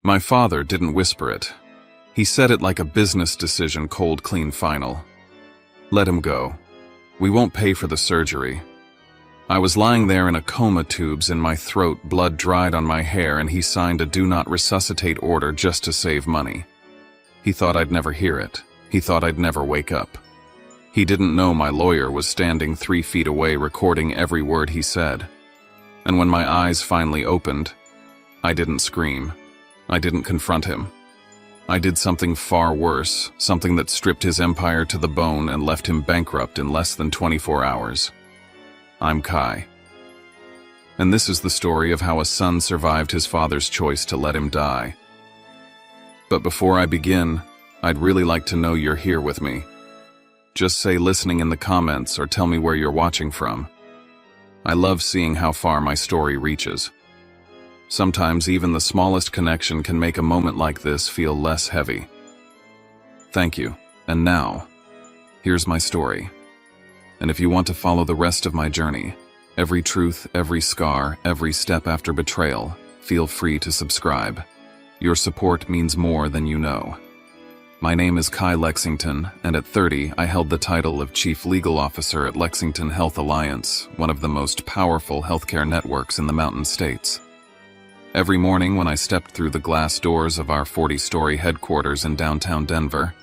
My father didn't whisper it. He said it like a business decision, cold, clean, final. Let him go. We won't pay for the surgery. I was lying there in a coma, tubes in my throat, blood dried on my hair, and he signed a do not resuscitate order just to save money. He thought I'd never hear it. He thought I'd never wake up. He didn't know my lawyer was standing 3 feet away recording every word he said. And when my eyes finally opened, I didn't scream. I didn't confront him. I did something far worse, something that stripped his empire to the bone and left him bankrupt in less than 24 hours. I'm Kai. And this is the story of how a son survived his father's choice to let him die. But before I begin, I'd really like to know you're here with me. Just say listening in the comments or tell me where you're watching from. I love seeing how far my story reaches. Sometimes even the smallest connection can make a moment like this feel less heavy. Thank you. And now, here's my story. And if you want to follow the rest of my journey, every truth, every scar, every step after betrayal, feel free to subscribe. Your support means more than you know. My name is Kai Lexington, and at 30, I held the title of Chief Legal Officer at Lexington Health Alliance, one of the most powerful healthcare networks in the Mountain States. Every morning when I stepped through the glass doors of our 40-story headquarters in downtown Denver,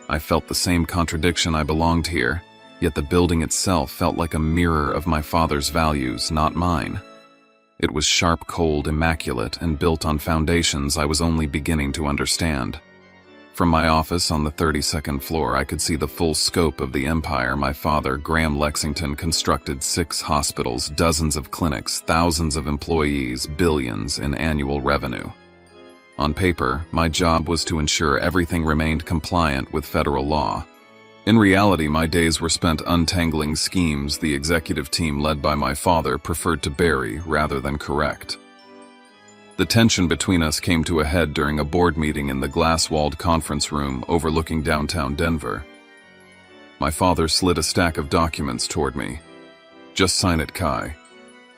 I felt the same contradiction. I belonged here, yet the building itself felt like a mirror of my father's values, not mine. It was sharp, cold, immaculate, and built on foundations I was only beginning to understand. From my office on the 32nd floor, I could see the full scope of the empire my father, Graham Lexington, constructed: 6 hospitals, dozens of clinics, thousands of employees, billions in annual revenue. On paper, my job was to ensure everything remained compliant with federal law. In reality, my days were spent untangling schemes the executive team led by my father preferred to bury rather than correct. The tension between us came to a head during a board meeting in the glass-walled conference room overlooking downtown Denver. My father slid a stack of documents toward me. "Just sign it, Kai.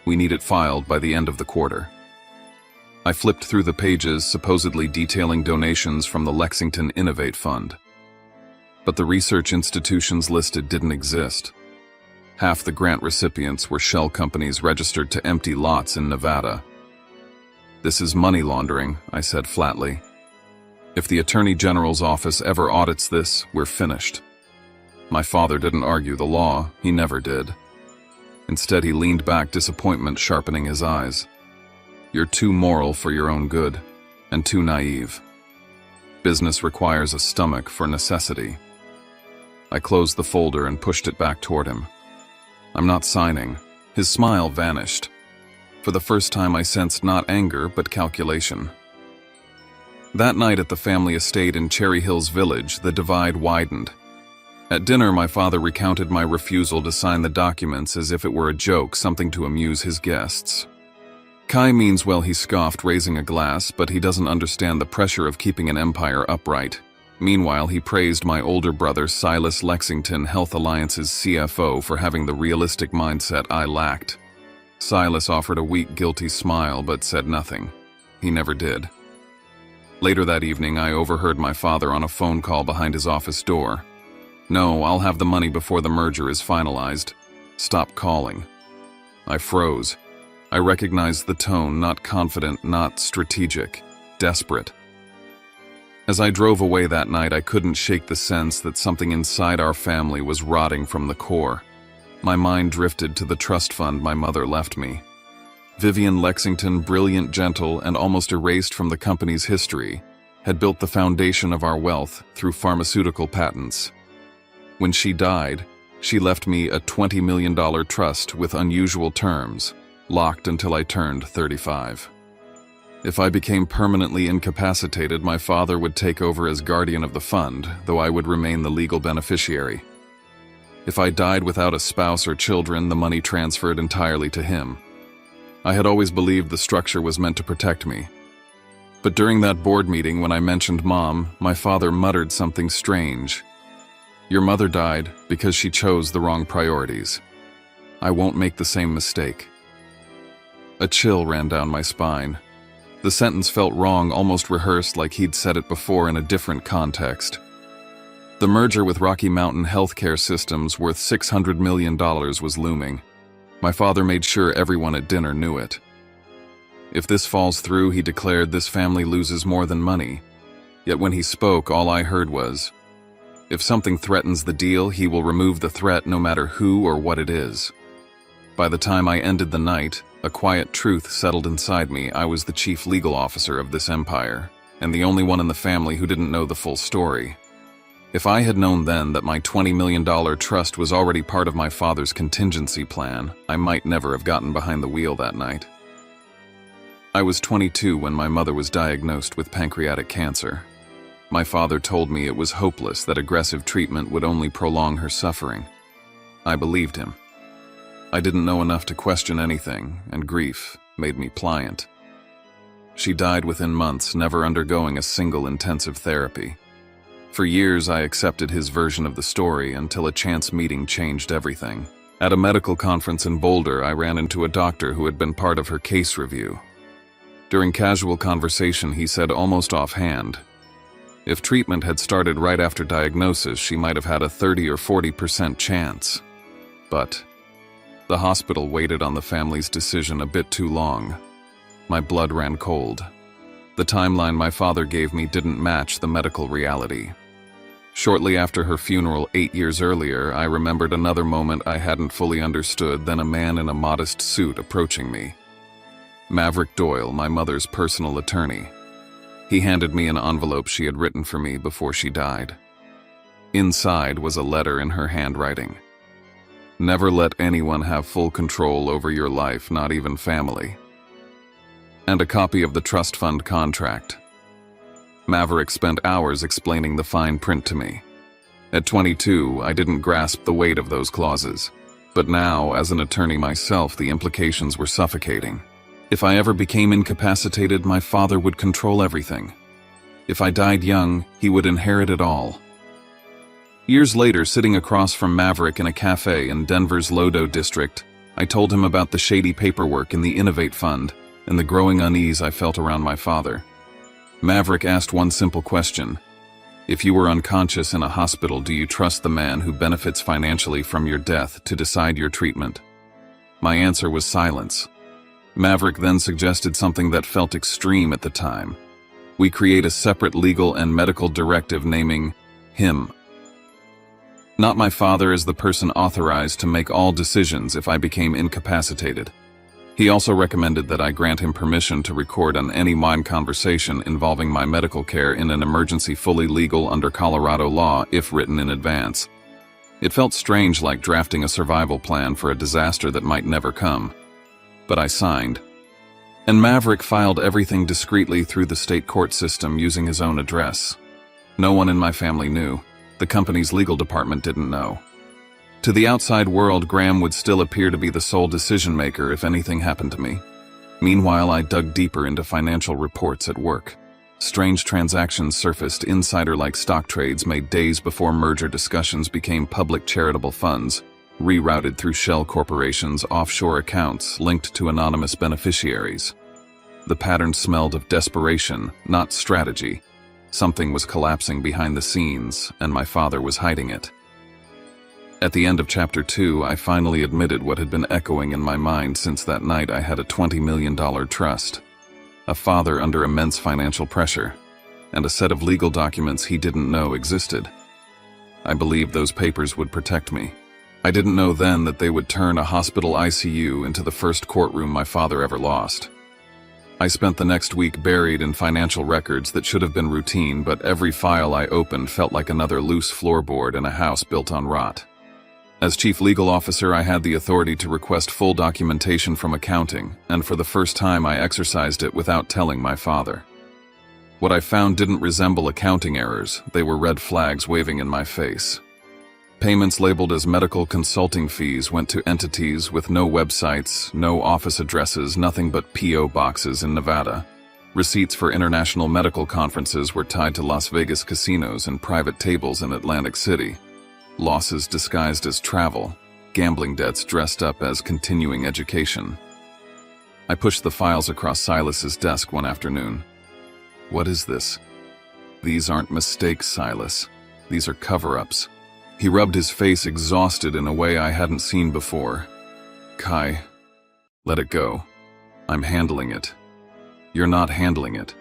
We need it filed by the end of the quarter." I flipped through the pages supposedly detailing donations from the Lexington Innovate Fund. But the research institutions listed didn't exist. Half the grant recipients were shell companies registered to empty lots in Nevada. "This is money laundering," I said flatly. "If the Attorney General's office ever audits this, we're finished." My father didn't argue the law. He never did. Instead, he leaned back, disappointment sharpening his eyes. "You're too moral for your own good, and too naive. Business requires a stomach for necessity." I closed the folder and pushed it back toward him. "I'm not signing." His smile vanished. For the first time, I sensed not anger, but calculation. That night at the family estate in Cherry Hills Village, the divide widened. At dinner, my father recounted my refusal to sign the documents as if it were a joke, something to amuse his guests. "Kai means well," he scoffed, raising a glass, "but he doesn't understand the pressure of keeping an empire upright." Meanwhile, he praised my older brother, Silas Lexington, Health Alliance's CFO, for having the realistic mindset I lacked. Silas offered a weak, guilty smile, but said nothing. He never did. Later that evening, I overheard my father on a phone call behind his office door. "No, I'll have the money before the merger is finalized. Stop calling." I froze. I recognized the tone, not confident, not strategic, desperate. As I drove away that night, I couldn't shake the sense that something inside our family was rotting from the core. My mind drifted to the trust fund my mother left me. Vivian Lexington, brilliant, gentle, and almost erased from the company's history, had built the foundation of our wealth through pharmaceutical patents. When she died, she left me a $20 million trust with unusual terms, locked until I turned 35. If I became permanently incapacitated, my father would take over as guardian of the fund, though I would remain the legal beneficiary. If I died without a spouse or children, the money transferred entirely to him. I had always believed the structure was meant to protect me. But during that board meeting, when I mentioned Mom, my father muttered something strange. "Your mother died because she chose the wrong priorities. I won't make the same mistake." A chill ran down my spine. The sentence felt wrong, almost rehearsed, like he'd said it before in a different context. The merger with Rocky Mountain Healthcare Systems, worth $600 million, was looming. My father made sure everyone at dinner knew it. If this falls through, he declared, this family loses more than money. Yet when he spoke, all I heard was, if something threatens the deal, he will remove the threat no matter who or what it is. By the time I ended the night, a quiet truth settled inside me. I was the chief legal officer of this empire, and the only one in the family who didn't know the full story. If I had known then that my $20 million trust was already part of my father's contingency plan, I might never have gotten behind the wheel that night. I was 22 when my mother was diagnosed with pancreatic cancer. My father told me it was hopeless, that aggressive treatment would only prolong her suffering. I believed him. I didn't know enough to question anything, and grief made me pliant. She died within months, never undergoing a single intensive therapy. For years, I accepted his version of the story until a chance meeting changed everything. At a medical conference in Boulder, I ran into a doctor who had been part of her case review. During casual conversation, he said almost offhand, if treatment had started right after diagnosis, she might have had a 30 or 40% chance. But the hospital waited on the family's decision a bit too long. My blood ran cold. The timeline my father gave me didn't match the medical reality. Shortly after her funeral 8 years earlier, I remembered another moment I hadn't fully understood, then a man in a modest suit approaching me. Maverick Doyle, my mother's personal attorney. He handed me an envelope she had written for me before she died. Inside was a letter in her handwriting. Never let anyone have full control over your life, not even family. And a copy of the trust fund contract. Maverick spent hours explaining the fine print to me. At 22, I didn't grasp the weight of those clauses. But now, as an attorney myself, the implications were suffocating. If I ever became incapacitated, my father would control everything. If I died young, he would inherit it all. Years later, sitting across from Maverick in a cafe in Denver's Lodo district, I told him about the shady paperwork in the Innovate Fund and the growing unease I felt around my father. Maverick asked one simple question. If you were unconscious in a hospital, do you trust the man who benefits financially from your death to decide your treatment? My answer was silence. Maverick then suggested something that felt extreme at the time. We create a separate legal and medical directive naming him, not my father, as the person authorized to make all decisions if I became incapacitated. He also recommended that I grant him permission to record on any mind conversation involving my medical care in an emergency, fully legal under Colorado law if written in advance. It felt strange, like drafting a survival plan for a disaster that might never come. But I signed. And Maverick filed everything discreetly through the state court system using his own address. No one in my family knew. The company's legal department didn't know. To the outside world, Graham would still appear to be the sole decision-maker if anything happened to me. Meanwhile, I dug deeper into financial reports at work. Strange transactions surfaced, insider-like stock trades made days before merger discussions became public charitable funds, rerouted through shell corporations' offshore accounts linked to anonymous beneficiaries. The pattern smelled of desperation, not strategy. Something was collapsing behind the scenes, and my father was hiding it. At the end of Chapter 2, I finally admitted what had been echoing in my mind since that night. I had a $20 million trust, a father under immense financial pressure, and a set of legal documents he didn't know existed. I believed those papers would protect me. I didn't know then that they would turn a hospital ICU into the first courtroom my father ever lost. I spent the next week buried in financial records that should have been routine, but every file I opened felt like another loose floorboard in a house built on rot. As chief legal officer, I had the authority to request full documentation from accounting, and for the first time I exercised it without telling my father. What I found didn't resemble accounting errors, they were red flags waving in my face. Payments labeled as medical consulting fees went to entities with no websites, no office addresses, nothing but P.O. boxes in Nevada. Receipts for international medical conferences were tied to Las Vegas casinos and private tables in Atlantic City. Losses disguised as travel, gambling debts dressed up as continuing education. I pushed the files across Silas's desk one afternoon. What is this? These aren't mistakes, Silas. These are cover-ups. He rubbed his face, exhausted in a way I hadn't seen before. Kai, let it go. I'm handling it. You're not handling it.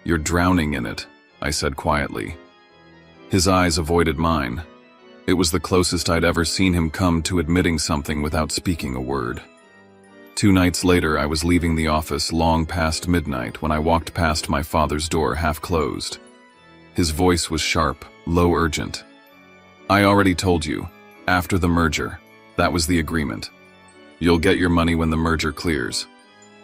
You're drowning in it, I said quietly. His eyes avoided mine. It was the closest I'd ever seen him come to admitting something without speaking a word. 2 nights later, I was leaving the office long past midnight when I walked past my father's door half closed. His voice was sharp, low, urgent. I already told you, after the merger, that was the agreement. You'll get your money when the merger clears.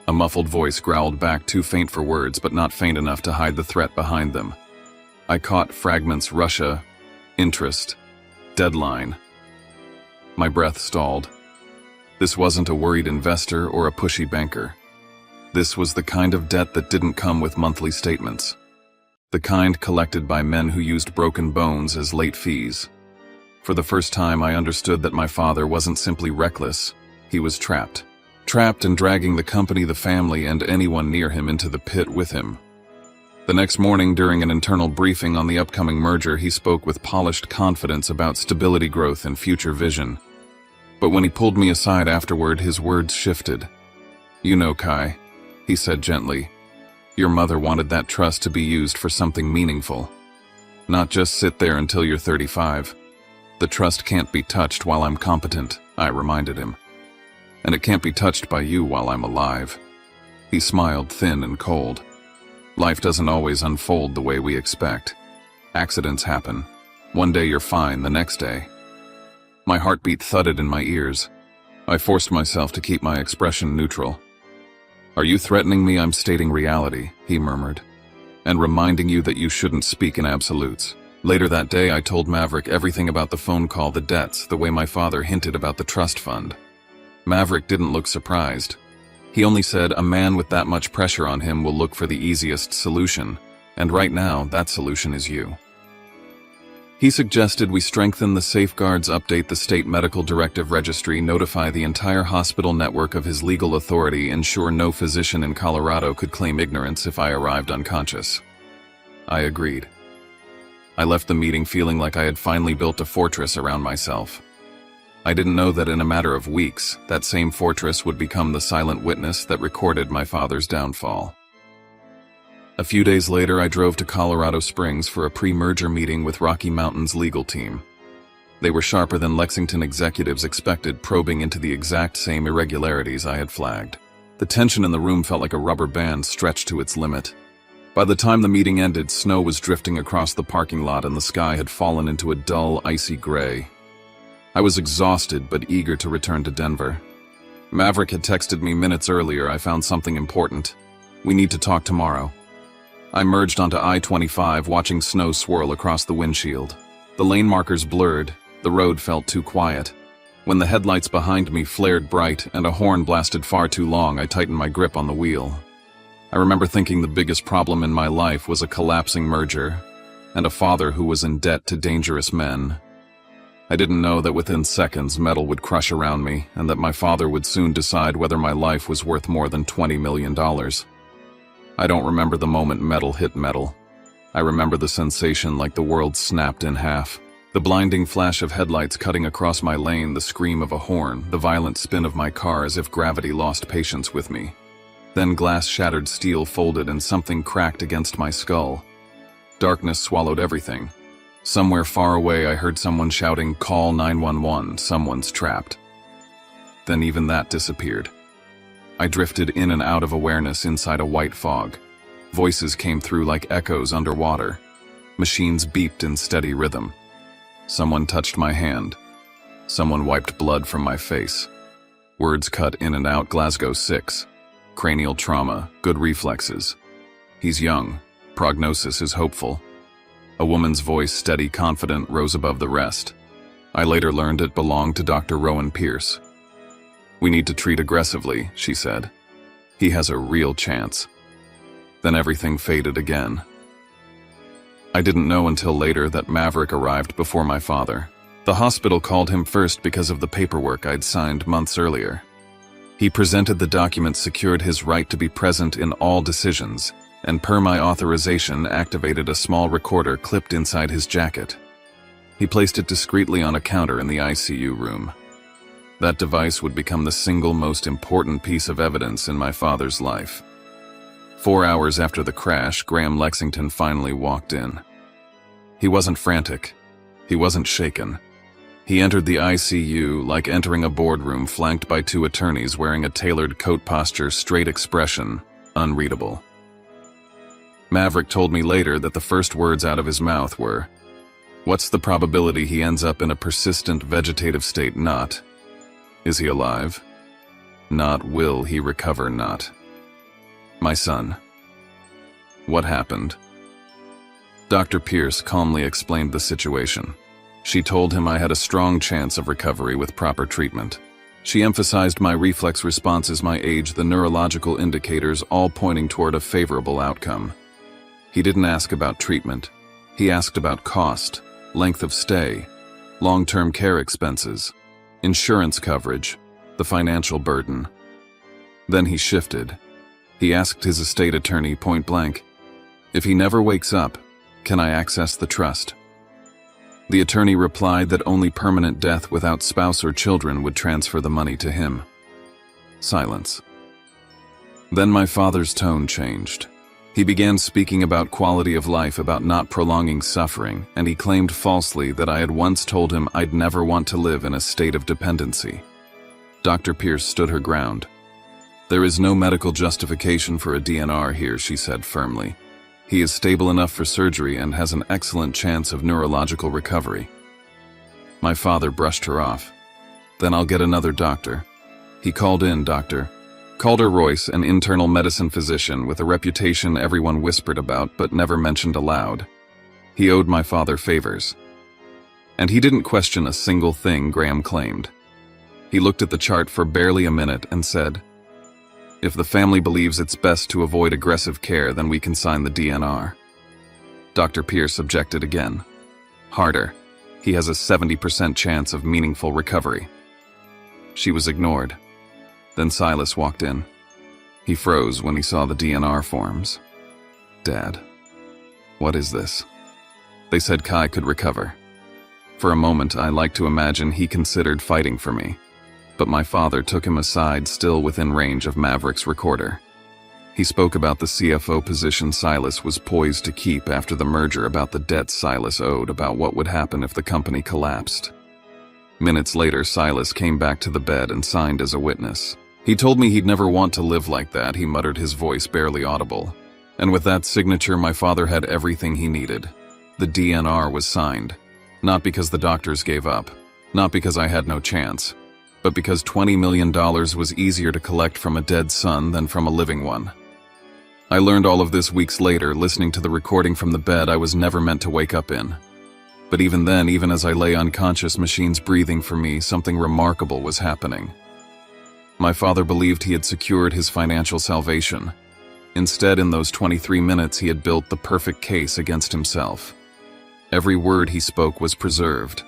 A muffled voice growled back, too faint for words, but not faint enough to hide the threat behind them. I caught fragments: Russia, interest, deadline. My breath stalled. This wasn't a worried investor or a pushy banker. This was the kind of debt that didn't come with monthly statements. The kind collected by men who used broken bones as late fees. For the first time, I understood that my father wasn't simply reckless. He was trapped. Trapped and dragging the company, the family, and anyone near him into the pit with him. The next morning, during an internal briefing on the upcoming merger, he spoke with polished confidence about stability, growth, and future vision. But when he pulled me aside afterward, his words shifted. You know, Kai, he said gently, your mother wanted that trust to be used for something meaningful. Not just sit there until you're 35. The trust can't be touched while I'm competent, I reminded him. And it can't be touched by you while I'm alive. He smiled, thin and cold. Life doesn't always unfold the way we expect. Accidents happen. One day you're fine, the next day. My heartbeat thudded in my ears. I forced myself to keep my expression neutral. Are you threatening me? I'm stating reality, he murmured, and reminding you that you shouldn't speak in absolutes. Later that day, I told Maverick everything about the phone call, the debts, the way my father hinted about the trust fund. Maverick didn't look surprised. He only said, a man with that much pressure on him will look for the easiest solution, and right now, that solution is you. He suggested we strengthen the safeguards, update the state medical directive registry, notify the entire hospital network of his legal authority, ensure no physician in Colorado could claim ignorance if I arrived unconscious. I agreed. I left the meeting feeling like I had finally built a fortress around myself. I didn't know that in a matter of weeks, that same fortress would become the silent witness that recorded my father's downfall. A few days later, I drove to Colorado Springs for a pre-merger meeting with Rocky Mountain's legal team. They were sharper than Lexington executives expected, probing into the exact same irregularities I had flagged. The tension in the room felt like a rubber band stretched to its limit. By the time the meeting ended, snow was drifting across the parking lot and the sky had fallen into a dull, icy gray. I was exhausted but eager to return to Denver. Maverick had texted me minutes earlier. I found something important. We need to talk tomorrow. I merged onto I-25, watching snow swirl across the windshield. The lane markers blurred. The road felt too quiet. When the headlights behind me flared bright and a horn blasted far too long, I tightened my grip on the wheel. I remember thinking the biggest problem in my life was a collapsing merger and a father who was in debt to dangerous men. I didn't know that within seconds metal would crush around me and that my father would soon decide whether my life was worth more than $20 million. I don't remember the moment metal hit metal. I remember the sensation like the world snapped in half. The blinding flash of headlights cutting across my lane, the scream of a horn, the violent spin of my car as if gravity lost patience with me. Then glass-shattered steel folded and something cracked against my skull. Darkness swallowed everything. Somewhere far away I heard someone shouting, "Call 911, someone's trapped." Then even that disappeared. I drifted in and out of awareness inside a white fog. Voices came through like echoes underwater. Machines beeped in steady rhythm. Someone touched my hand. Someone wiped blood from my face. Words cut in and out. Glasgow 6. Cranial trauma, good reflexes. He's young. Prognosis is hopeful. A woman's voice, steady, confident, rose above the rest. I later learned it belonged to Dr. Rowan Pierce. We need to treat aggressively, she said. He has a real chance. Then everything faded again. I didn't know until later that Maverick arrived before my father. The hospital called him first because of the paperwork I'd signed months earlier. He presented the document secured his right to be present in all decisions, and per my authorization activated a small recorder clipped inside his jacket. He placed it discreetly on a counter in the ICU room. That device would become the single most important piece of evidence in my father's life. 4 hours after the crash, Graham Lexington finally walked in. He wasn't frantic. He wasn't shaken. He entered the ICU like entering a boardroom flanked by 2 attorneys wearing a tailored coat posture, straight expression, unreadable. Maverick told me later that the first words out of his mouth were, "What's the probability he ends up in a persistent vegetative state? Not, is he alive? Not, will he recover? Not, my son." What happened? Dr. Pierce calmly explained the situation. She told him I had a strong chance of recovery with proper treatment. She emphasized my reflex responses, my age, the neurological indicators, all pointing toward a favorable outcome. He didn't ask about treatment. He asked about cost, length of stay, long-term care expenses, insurance coverage, the financial burden. Then he shifted. He asked his estate attorney point blank, "If he never wakes up, can I access the trust?" The attorney replied that only permanent death without spouse or children would transfer the money to him. Silence. Then my father's tone changed. He began speaking about quality of life, about not prolonging suffering, and he claimed falsely that I had once told him I'd never want to live in a state of dependency. Dr. Pierce stood her ground. "There is no medical justification for a DNR here," she said firmly. "He is stable enough for surgery and has an excellent chance of neurological recovery." My father brushed her off. "Then I'll get another doctor." He called in Dr. Calder Royce, an internal medicine physician with a reputation everyone whispered about but never mentioned aloud. He owed my father favors. And he didn't question a single thing Graham claimed. He looked at the chart for barely a minute and said, "If the family believes it's best to avoid aggressive care, then we can sign the DNR." Dr. Pierce objected again. "Harder. He has a 70% chance of meaningful recovery." She was ignored. Then Silas walked in. He froze when he saw the DNR forms. "Dad, what is this?" They said Kai could recover. For a moment, I like to imagine he considered fighting for me. But my father took him aside, still within range of Maverick's recorder. He spoke about the CFO position Silas was poised to keep after the merger, about the debts Silas owed, about what would happen if the company collapsed. Minutes later, Silas came back to the bed and signed as a witness. He told me he'd never want to live like that, he muttered, his voice barely audible. And with that signature, my father had everything he needed. The DNR was signed. Not because the doctors gave up. Not because I had no chance. But because $20 million was easier to collect from a dead son than from a living one. I learned all of this weeks later, listening to the recording from the bed I was never meant to wake up in. But even then, even as I lay unconscious, machines breathing for me, something remarkable was happening. My father believed he had secured his financial salvation. Instead, in those 23 minutes, he had built the perfect case against himself. Every word he spoke was preserved.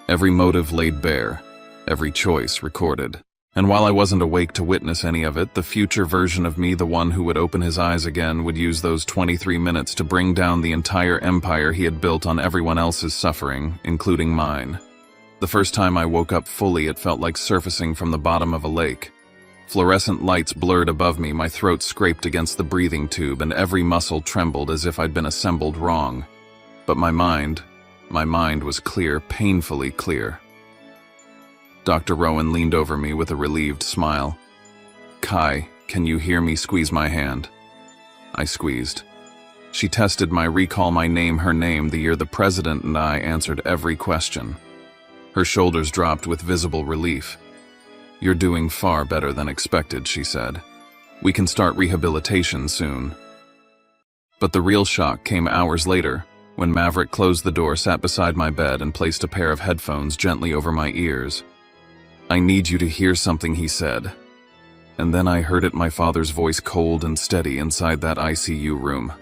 Every motive laid bare. Every choice recorded. And while I wasn't awake to witness any of it, the future version of me, the one who would open his eyes again, would use those 23 minutes to bring down the entire empire he had built on everyone else's suffering, including mine. The first time I woke up fully, it felt like surfacing from the bottom of a lake. Fluorescent lights blurred above me, my throat scraped against the breathing tube, and every muscle trembled as if I'd been assembled wrong. But my mind was clear, painfully clear. Dr. Rowan leaned over me with a relieved smile. "Kai, can you hear me?" Squeeze my hand. I squeezed. She tested my recall, my name, her name, the year the president and I answered every question. Her shoulders dropped with visible relief. "You're doing far better than expected," she said. "We can start rehabilitation soon." But the real shock came hours later, when Maverick closed the door, sat beside my bed, and placed a pair of headphones gently over my ears. "I need you to hear something," he said. And then I heard it, my father's voice, cold and steady inside that ICU room.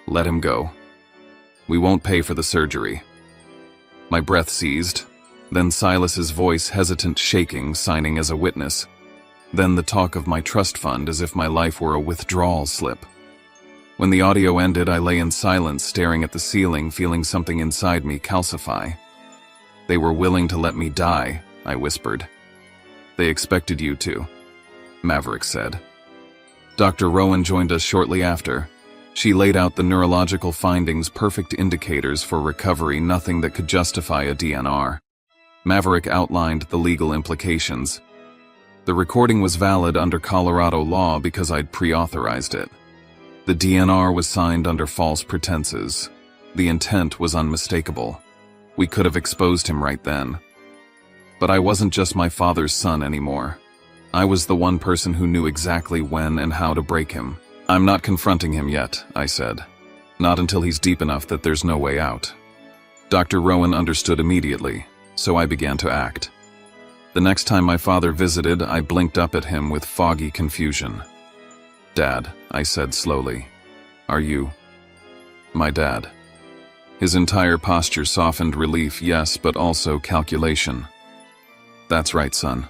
"Let him go. We won't pay for the surgery." My breath seized. Then Silas's voice, hesitant, shaking, signing as a witness. Then the talk of my trust fund as if my life were a withdrawal slip. When the audio ended, I lay in silence, staring at the ceiling, feeling something inside me calcify. "They were willing to let me die," I whispered. "They expected you to," Maverick said. Dr. Rowan joined us shortly after. She laid out the neurological findings, perfect indicators for recovery, nothing that could justify a DNR. Maverick outlined the legal implications. The recording was valid under Colorado law because I'd pre-authorized it. The DNR was signed under false pretenses. The intent was unmistakable. We could have exposed him right then. But I wasn't just my father's son anymore. I was the one person who knew exactly when and how to break him. "I'm not confronting him yet," I said. "Not until he's deep enough that there's no way out." Dr. Rowan understood immediately, so I began to act. The next time my father visited, I blinked up at him with foggy confusion. "Dad," I said slowly. "Are you my dad?" His entire posture softened relief, yes, but also calculation. "That's right, son.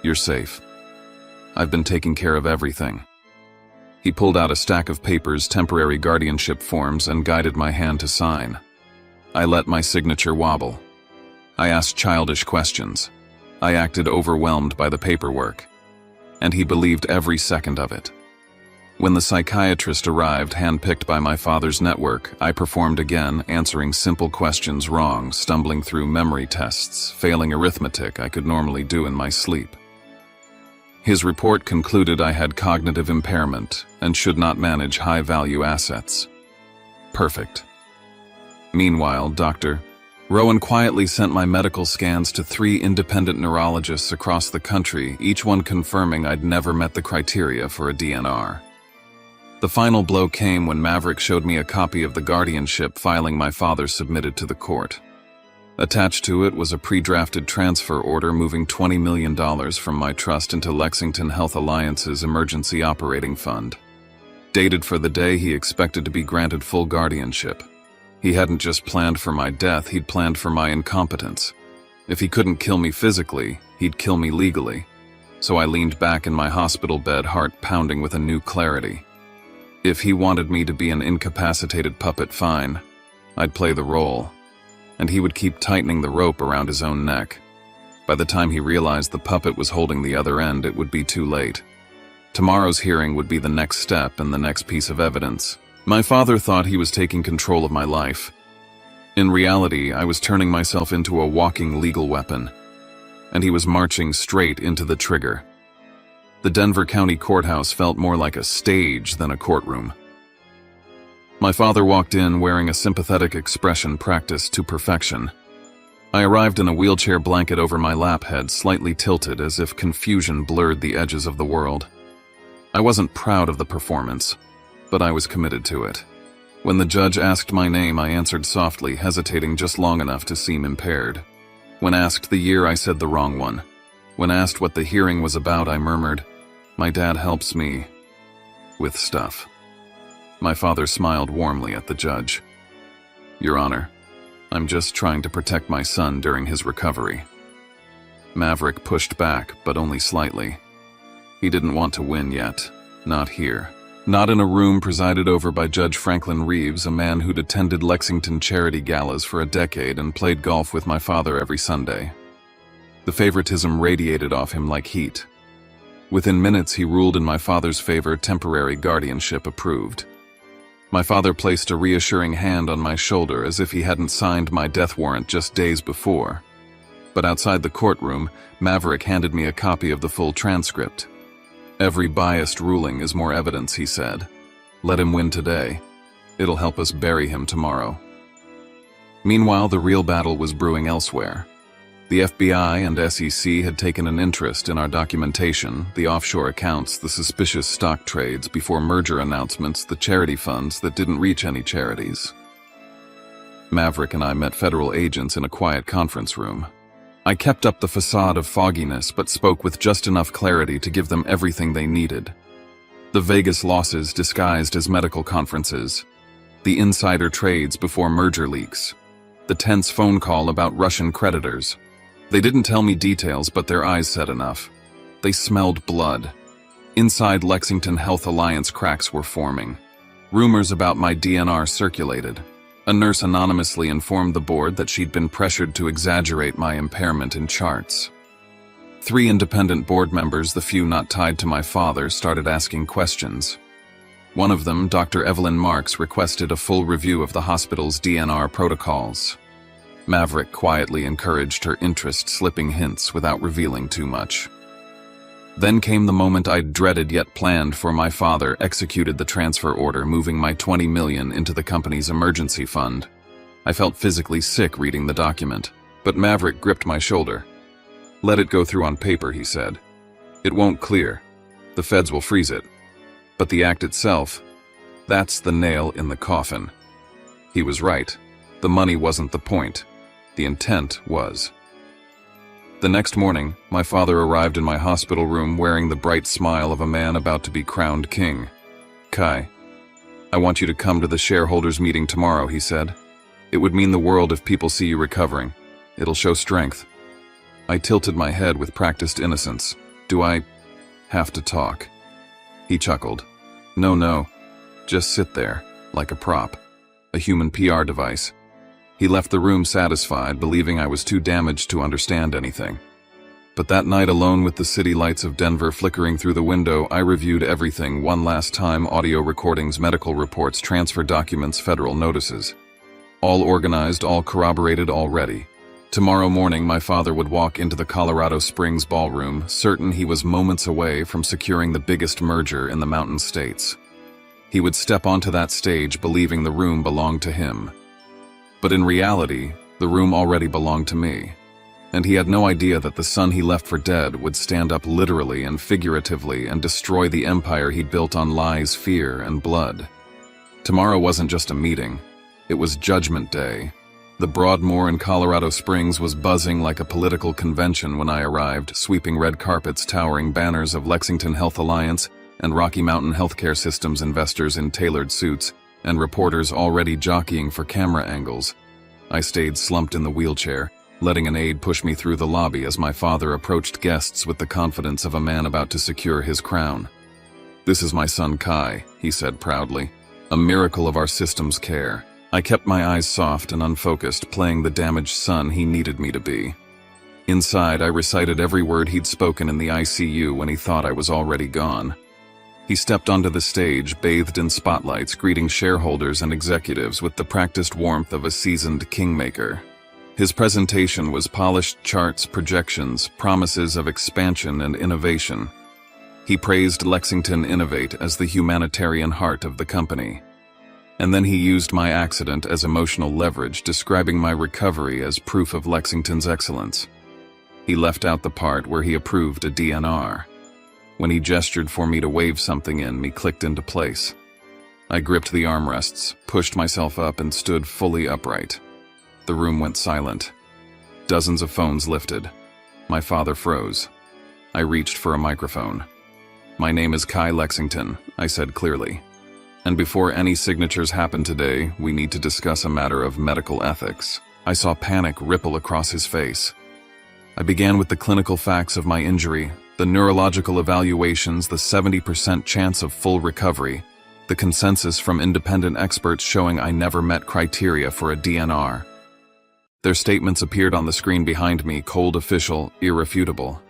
You're safe. I've been taking care of everything." He pulled out a stack of papers, temporary guardianship forms, and guided my hand to sign. I let my signature wobble. I asked childish questions. I acted overwhelmed by the paperwork. And he believed every second of it. When the psychiatrist arrived, handpicked by my father's network, I performed again, answering simple questions wrong, stumbling through memory tests, failing arithmetic I could normally do in my sleep. His report concluded I had cognitive impairment and should not manage high-value assets. Perfect. Meanwhile, Dr. Rowan quietly sent my medical scans to 3 independent neurologists across the country, each one confirming I'd never met the criteria for a DNR. The final blow came when Maverick showed me a copy of the guardianship filing my father submitted to the court. Attached to it was a pre-drafted transfer order moving $20 million from my trust into Lexington Health Alliance's Emergency Operating Fund. Dated for the day he expected to be granted full guardianship. He hadn't just planned for my death, he'd planned for my incompetence. If he couldn't kill me physically, he'd kill me legally. So I leaned back in my hospital bed, heart pounding with a new clarity. If he wanted me to be an incapacitated puppet, fine. I'd play the role. And he would keep tightening the rope around his own neck. By the time he realized the puppet was holding the other end, it would be too late. Tomorrow's hearing would be the next step and the next piece of evidence. My father thought he was taking control of my life. In reality, I was turning myself into a walking legal weapon, and he was marching straight into the trigger. The Denver County Courthouse felt more like a stage than a courtroom. My father walked in wearing a sympathetic expression practiced to perfection. I arrived in a wheelchair, blanket over my lap, head slightly tilted as if confusion blurred the edges of the world. I wasn't proud of the performance, but I was committed to it. When the judge asked my name, I answered softly, hesitating just long enough to seem impaired. When asked the year, I said the wrong one. When asked what the hearing was about, I murmured, "My dad helps me with stuff." My father smiled warmly at the judge. "Your Honor, I'm just trying to protect my son during his recovery." Maverick pushed back, but only slightly. He didn't want to win yet. Not here. Not in a room presided over by Judge Franklin Reeves, a man who'd attended Lexington charity galas for a decade and played golf with my father every Sunday. The favoritism radiated off him like heat. Within minutes, he ruled in my father's favor, temporary guardianship approved. My father placed a reassuring hand on my shoulder as if he hadn't signed my death warrant just days before. But outside the courtroom, Maverick handed me a copy of the full transcript. "Every biased ruling is more evidence," he said. "Let him win today. It'll help us bury him tomorrow." Meanwhile, the real battle was brewing elsewhere. The FBI and SEC had taken an interest in our documentation, the offshore accounts, the suspicious stock trades before merger announcements, the charity funds that didn't reach any charities. Maverick and I met federal agents in a quiet conference room. I kept up the facade of fogginess but spoke with just enough clarity to give them everything they needed. The Vegas losses disguised as medical conferences, the insider trades before merger leaks, the tense phone call about Russian creditors. They didn't tell me details, but their eyes said enough. They smelled blood. Inside Lexington Health Alliance, cracks were forming. Rumors about my DNR circulated. A nurse anonymously informed the board that she'd been pressured to exaggerate my impairment in charts. 3 independent board members, the few not tied to my father, started asking questions. One of them, Dr. Evelyn Marks, requested a full review of the hospital's DNR protocols. Maverick quietly encouraged her interest, slipping hints without revealing too much. Then came the moment I'd dreaded yet planned, for my father executed the transfer order moving my $20 million into the company's emergency fund. I felt physically sick reading the document, but Maverick gripped my shoulder. "Let it go through on paper," he said. "It won't clear. The feds will freeze it. But the act itself, that's the nail in the coffin." He was right. The money wasn't the point. The intent was. The next morning, my father arrived in my hospital room wearing the bright smile of a man about to be crowned king. "Kai, I want you to come to the shareholders meeting tomorrow," he said. "It would mean the world if people see you recovering. It'll show strength." I tilted my head with practiced innocence. "Do I have to talk?" He chuckled. No, just sit there, like a prop, a human PR device." He left the room satisfied, believing I was too damaged to understand anything. But that night, alone with the city lights of Denver flickering through the window, I reviewed everything one last time: audio recordings, medical reports, transfer documents, federal notices. All organized, all corroborated, all ready. Tomorrow morning, my father would walk into the Colorado Springs ballroom, certain he was moments away from securing the biggest merger in the Mountain States. He would step onto that stage believing the room belonged to him. But in reality, the room already belonged to me. And he had no idea that the son he left for dead would stand up literally and figuratively and destroy the empire he'd built on lies, fear, and blood. Tomorrow wasn't just a meeting. It was Judgment Day. The Broadmoor in Colorado Springs was buzzing like a political convention when I arrived, sweeping red carpets, towering banners of Lexington Health Alliance and Rocky Mountain Healthcare Systems investors in tailored suits, and reporters already jockeying for camera angles. I stayed slumped in the wheelchair, letting an aide push me through the lobby as my father approached guests with the confidence of a man about to secure his crown. "This is my son Kai," he said proudly, "a miracle of our system's care." I kept my eyes soft and unfocused, playing the damaged son he needed me to be. Inside, I recited every word he'd spoken in the ICU when he thought I was already gone. He stepped onto the stage, bathed in spotlights, greeting shareholders and executives with the practiced warmth of a seasoned kingmaker. His presentation was polished charts, projections, promises of expansion and innovation. He praised Lexington Innovate as the humanitarian heart of the company. And then he used my accident as emotional leverage, describing my recovery as proof of Lexington's excellence. He left out the part where he approved a DNR. When he gestured for me to wave something in, me clicked into place. I gripped the armrests, pushed myself up, and stood fully upright. The room went silent. Dozens of phones lifted. My father froze. I reached for a microphone. "My name is Kai Lexington," I said clearly. "And before any signatures happen today, we need to discuss a matter of medical ethics." I saw panic ripple across his face. I began with the clinical facts of my injury, the neurological evaluations, the 70% chance of full recovery, the consensus from independent experts showing I never met criteria for a DNR. Their statements appeared on the screen behind me, cold, official, irrefutable.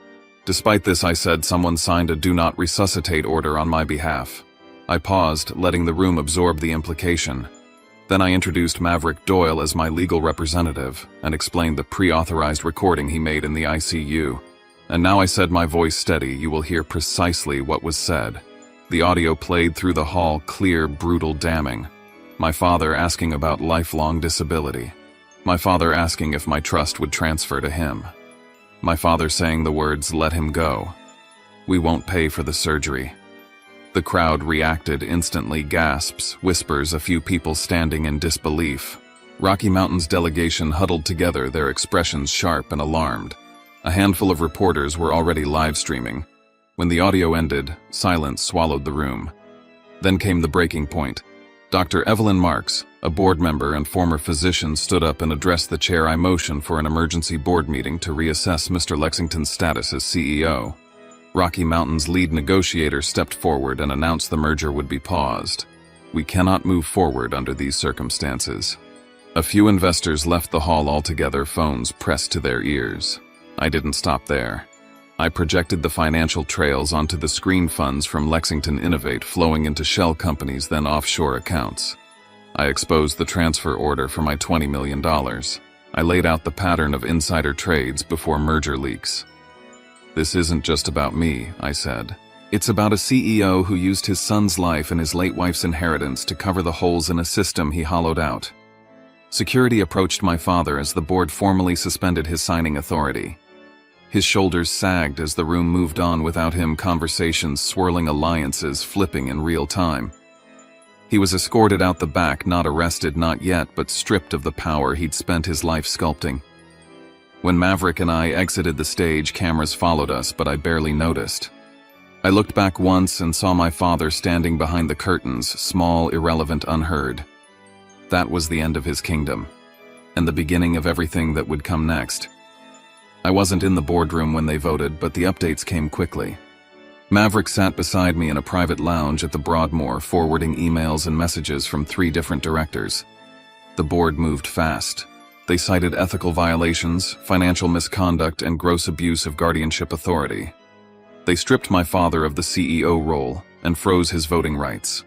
Despite this, I said someone signed a do not resuscitate order on my behalf. I paused, letting the room absorb the implication. Then I introduced Maverick Doyle as my legal representative and explained the pre-authorized recording he made in the ICU. And now, I said, my voice steady, you will hear precisely what was said. The audio played through the hall, clear, brutal, damning. My father asking about lifelong disability. My father asking if my trust would transfer to him. My father saying the words, "Let him go. We won't pay for the surgery." The crowd reacted instantly, gasps, whispers, a few people standing in disbelief. Rocky Mountain's delegation huddled together, their expressions sharp and alarmed. A handful of reporters were already live streaming. When the audio ended, silence swallowed the room. Then came the breaking point. Dr. Evelyn Marks, a board member and former physician, stood up and addressed the chair. I motioned for an emergency board meeting to reassess Mr. Lexington's status as CEO. Rocky Mountain's lead negotiator stepped forward and announced the merger would be paused. We cannot move forward under these circumstances. A few investors left the hall altogether, phones pressed to their ears. I didn't stop there. I projected the financial trails onto the screen funds from Lexington Innovate flowing into shell companies, then offshore accounts. I exposed the transfer order for my $20 million. I laid out the pattern of insider trades before merger leaks. This isn't just about me, I said. It's about a CEO who used his son's life and his late wife's inheritance to cover the holes in a system he hollowed out. Security approached my father as the board formally suspended his signing authority. His shoulders sagged as the room moved on without him, conversations swirling, alliances flipping in real time. He was escorted out the back, not arrested, not yet, but stripped of the power he'd spent his life sculpting. When Maverick and I exited the stage, cameras followed us, but I barely noticed. I looked back once and saw my father standing behind the curtains, small, irrelevant, unheard. That was the end of his kingdom, and the beginning of everything that would come next. I wasn't in the boardroom when they voted, but the updates came quickly. Maverick sat beside me in a private lounge at the Broadmoor, forwarding emails and messages from 3 different directors. The board moved fast. They cited ethical violations, financial misconduct, and gross abuse of guardianship authority. They stripped my father of the CEO role and froze his voting rights.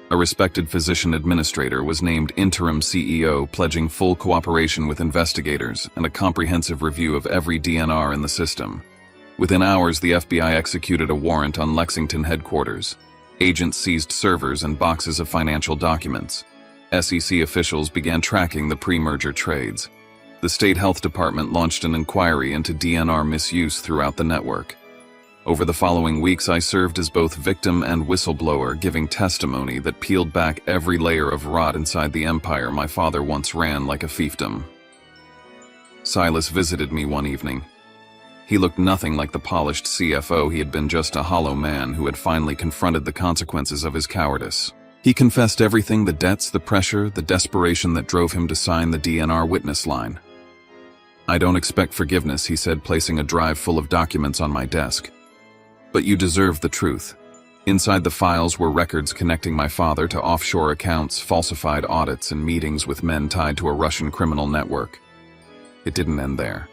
A respected physician administrator was named interim CEO, pledging full cooperation with investigators and a comprehensive review of every DNR in the system. Within hours, the FBI executed a warrant on Lexington headquarters. Agents seized servers and boxes of financial documents. SEC officials began tracking the pre-merger trades. The state health department launched an inquiry into DNR misuse throughout the network. Over the following weeks, I served as both victim and whistleblower, giving testimony that peeled back every layer of rot inside the empire my father once ran like a fiefdom. Silas visited me one evening. He looked nothing like the polished CFO he had been, just a hollow man who had finally confronted the consequences of his cowardice. He confessed everything: the debts, the pressure, the desperation that drove him to sign the DNR witness line. "I don't expect forgiveness," he said, placing a drive full of documents on my desk. "But you deserve the truth." Inside the files were records connecting my father to offshore accounts, falsified audits, and meetings with men tied to a Russian criminal network. It didn't end there.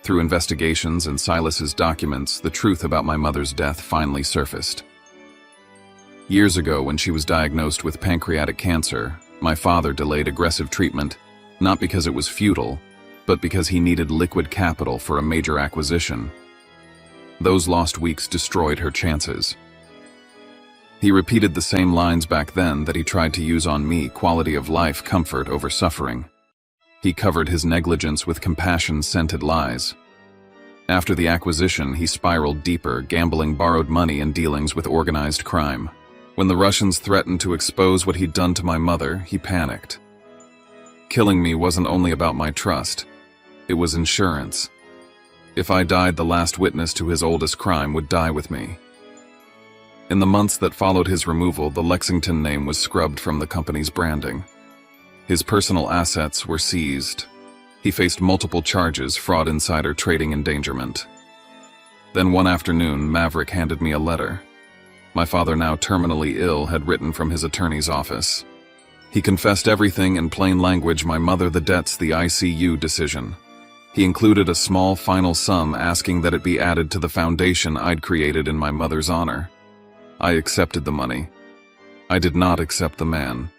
Through investigations and Silas's documents, the truth about my mother's death finally surfaced. Years ago, when she was diagnosed with pancreatic cancer, my father delayed aggressive treatment, not because it was futile, but because he needed liquid capital for a major acquisition. Those lost weeks destroyed her chances. He repeated the same lines back then that he tried to use on me: quality of life, comfort over suffering. He covered his negligence with compassion-scented lies. After the acquisition, he spiraled deeper, gambling, borrowed money, and dealings with organized crime. When the Russians threatened to expose what he'd done to my mother, he panicked. Killing me wasn't only about my trust. It was insurance. If I died, the last witness to his oldest crime would die with me. In the months that followed his removal, the Lexington name was scrubbed from the company's branding. His personal assets were seized. He faced multiple charges: fraud, insider trading, endangerment. Then one afternoon, Maverick handed me a letter. My father, now terminally ill, had written from his attorney's office. He confessed everything in plain language: my mother, the debts, the ICU decision. He included a small final sum, asking that it be added to the foundation I'd created in my mother's honor. I accepted the money. I did not accept the man.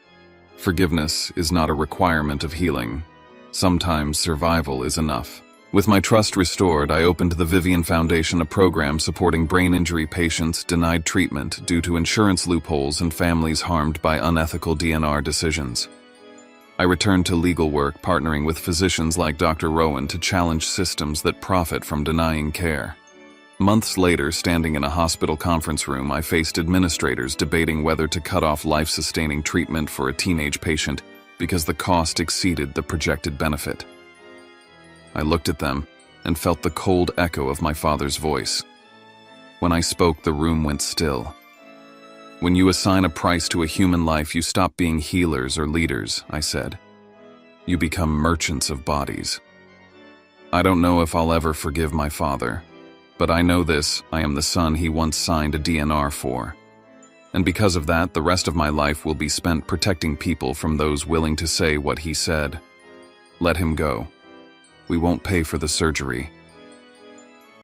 Forgiveness is not a requirement of healing. Sometimes survival is enough. With my trust restored, I opened the Vivian Foundation, a program supporting brain injury patients denied treatment due to insurance loopholes and families harmed by unethical DNR decisions. I returned to legal work, partnering with physicians like Dr. Rowan to challenge systems that profit from denying care. Months later, standing in a hospital conference room, I faced administrators debating whether to cut off life-sustaining treatment for a teenage patient because the cost exceeded the projected benefit. I looked at them and felt the cold echo of my father's voice. When I spoke, the room went still. "When you assign a price to a human life, you stop being healers or leaders," I said. "You become merchants of bodies." I don't know if I'll ever forgive my father, But I know this, I am the son he once signed a DNR for. And because of that, the rest of my life will be spent protecting people from those willing to say what he said. Let him go. We won't pay for the surgery.